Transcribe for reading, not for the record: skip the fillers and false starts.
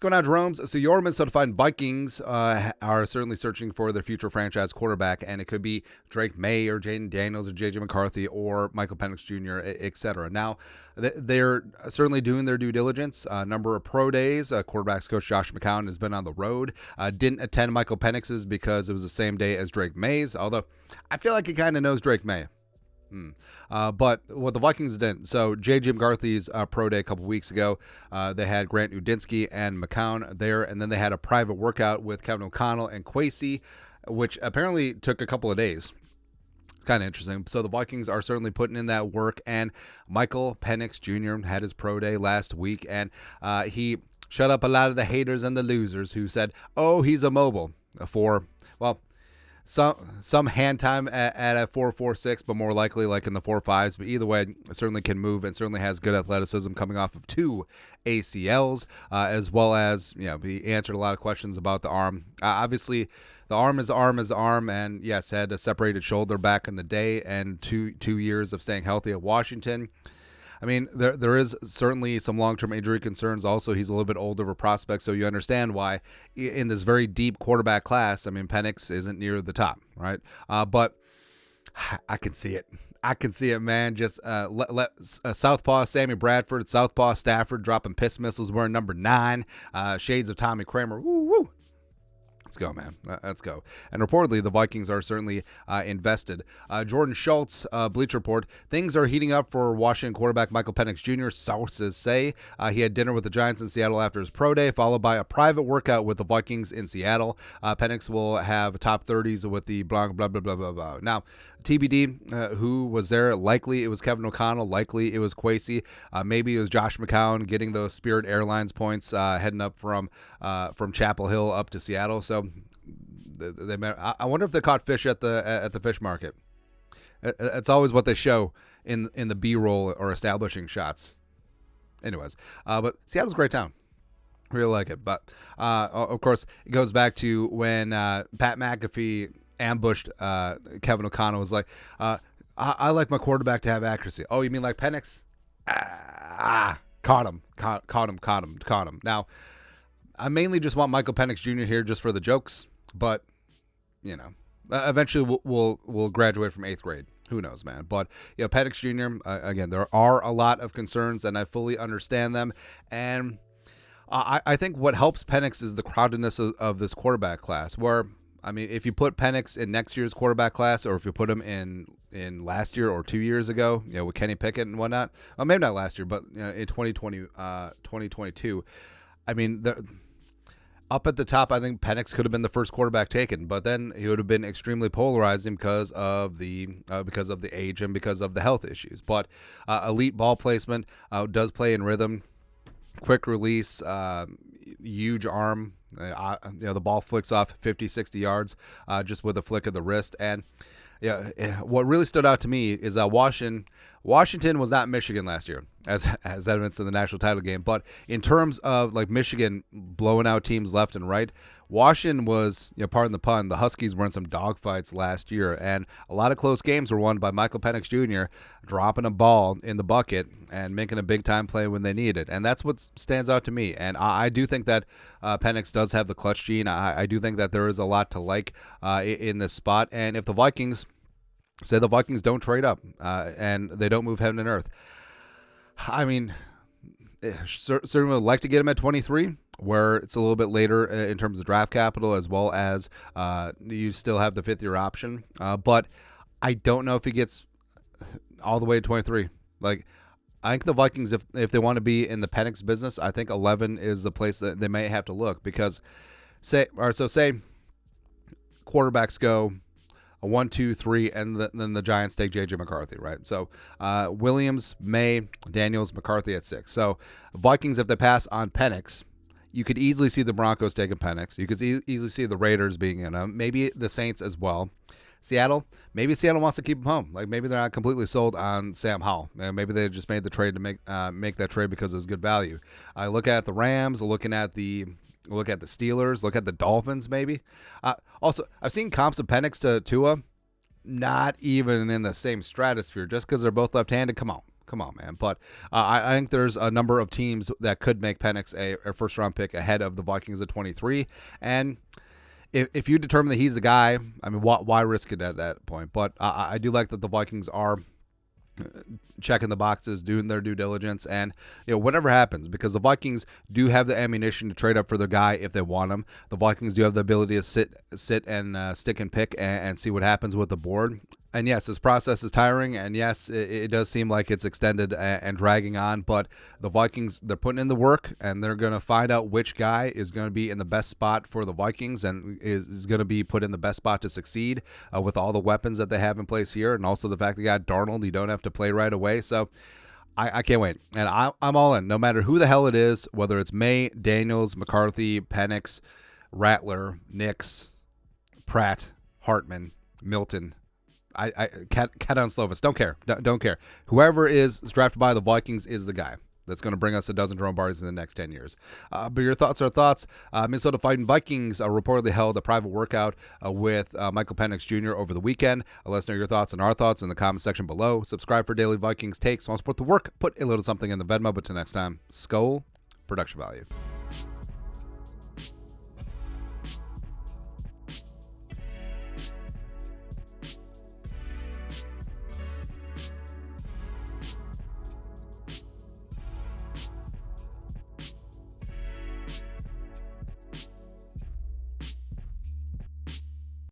going on, Jeromes? So your Minnesota Vikings are certainly searching for their future franchise quarterback, and it could be Drake May or Jaden Daniels or J.J. McCarthy or Michael Penix Jr., etc. Now, they're certainly doing their due diligence. Number of pro days. Quarterbacks coach Josh McCown has been on the road. Didn't attend Michael Penix's because it was the same day as Drake May's, although I feel like he kind of knows Drake May. But what the Vikings didn't. So J.J. McCarthy's pro day a couple weeks ago, they had Grant Udinsky and McCown there, and then they had a private workout with Kevin O'Connell and Kwesi, which apparently took a couple of days. It's kind of interesting. So the Vikings are certainly putting in that work, and Michael Penix Jr. had his pro day last week, and he shut up a lot of the haters and the losers who said, oh, he's immobile for, well, some hand time at a 4.46, but more likely like in the 4.5s. But either way, certainly can move and certainly has good athleticism coming off of 2 ACLs, as well as, he answered a lot of questions about the arm. Obviously, the arm is arm, and yes, had a separated shoulder back in the day, and two years of staying healthy at Washington. I mean, there is certainly some long-term injury concerns. Also, he's a little bit older of a prospect, so you understand why in this very deep quarterback class, I mean, Penix isn't near the top, right? But I can see it. I can see it, man. Just let Southpaw Sammy Bradford, Southpaw Stafford dropping piss missiles wearing number 9, shades of Tommy Kramer. Woo, woo. Let's go, man. Let's go. And reportedly, the Vikings are certainly invested. Jordan Schultz, Bleacher Report, things are heating up for Washington quarterback Michael Penix Jr., sources say. He had dinner with the Giants in Seattle after his pro day, followed by a private workout with the Vikings in Seattle. Penix will have top 30s with the blah, blah, blah, blah, blah, blah. Now, TBD, who was there? Likely it was Kevin O'Connell. Likely it was Kwesi. Maybe it was Josh McCown getting those Spirit Airlines points heading up from Chapel Hill up to Seattle. So I wonder if they caught fish at the fish market. It's always what they show in the B-roll or establishing shots. Anyways, but Seattle's a great town. Really like it. But of course, it goes back to when Pat McAfee ambushed Kevin O'Connell. Was like, I like my quarterback to have accuracy. Oh, you mean like Penix? Caught him. Now, I mainly just want Michael Penix Jr. here just for the jokes, but eventually we'll graduate from 8th grade. Who knows, man? But Penix Jr. Again, there are a lot of concerns, and I fully understand them. And I think what helps Penix is the crowdedness of this quarterback class. Where, I mean, if you put Penix in next year's quarterback class, or if you put him in last year or 2 years ago, with Kenny Pickett and whatnot, well, maybe not last year, but in 2022, I mean, up at the top, I think Penix could have been the first quarterback taken, but then he would have been extremely polarizing because of the age and because of the health issues. But elite ball placement, does play in rhythm, quick release, huge arm. The ball flicks off 50, 60 yards just with a flick of the wrist. And what really stood out to me is Washington was not Michigan last year, as evidenced in the national title game. But in terms of like Michigan blowing out teams left and right, Washington was, pardon the pun, the Huskies were in some dogfights last year, and a lot of close games were won by Michael Penix Jr. dropping a ball in the bucket and making a big-time play when they need it. And that's what stands out to me. And I do think that Penix does have the clutch gene. I do think that there is a lot to like in this spot. And if the Vikings don't trade up and they don't move heaven and earth, I mean, certainly would like to get him at 23, where it's a little bit later in terms of draft capital, as well as you still have the 5th-year option. But I don't know if he gets all the way to 23. Like, I think the Vikings, if they want to be in the Penix business, I think 11 is the place that they may have to look, because say quarterbacks go a 1, 2, 3, and then the Giants take J.J. McCarthy, right? So Williams, May, Daniels, McCarthy at 6. So Vikings, if they pass on Penix, you could easily see the Broncos taking Penix. You could easily see the Raiders being in them. Maybe the Saints as well. Maybe Seattle wants to keep him home. Like, maybe they're not completely sold on Sam Howell. Maybe they just made the trade to make that trade because it was good value. I look at the Rams, looking at the Steelers, look at the Dolphins maybe. Also, I've seen comps of Penix to Tua, not even in the same stratosphere, just because they're both left-handed. Come Come on, man. But I think there's a number of teams that could make Penix a first-round pick ahead of the Vikings at 23. And if you determine that he's the guy, I mean, why risk it at that point? But I do like that the Vikings are checking the boxes, doing their due diligence, and whatever happens, because the Vikings do have the ammunition to trade up for their guy if they want him. The Vikings do have the ability to sit and stick and pick and see what happens with the board. And yes, this process is tiring, and yes, it does seem like it's extended and dragging on, but the Vikings, they're putting in the work, and they're going to find out which guy is going to be in the best spot for the Vikings and is going to be put in the best spot to succeed with all the weapons that they have in place here, and also the fact they got Darnold, you don't have to play right away. So I can't wait, and I'm all in, no matter who the hell it is, whether it's May, Daniels, McCarthy, Penix, Rattler, Nix, Pratt, Hartman, Milton. Cat on Slovis. Don't care. Whoever is drafted by the Vikings is the guy that's going to bring us a dozen Jerome Bardys in the next 10 years. But your thoughts are thoughts. Minnesota Vikings reportedly held a private workout with Michael Penix Jr. over the weekend. Let us know your thoughts and our thoughts in the comment section below. Subscribe for daily Vikings takes. Want to support the work? Put a little something in the Venmo. But till next time, Skull Production Value.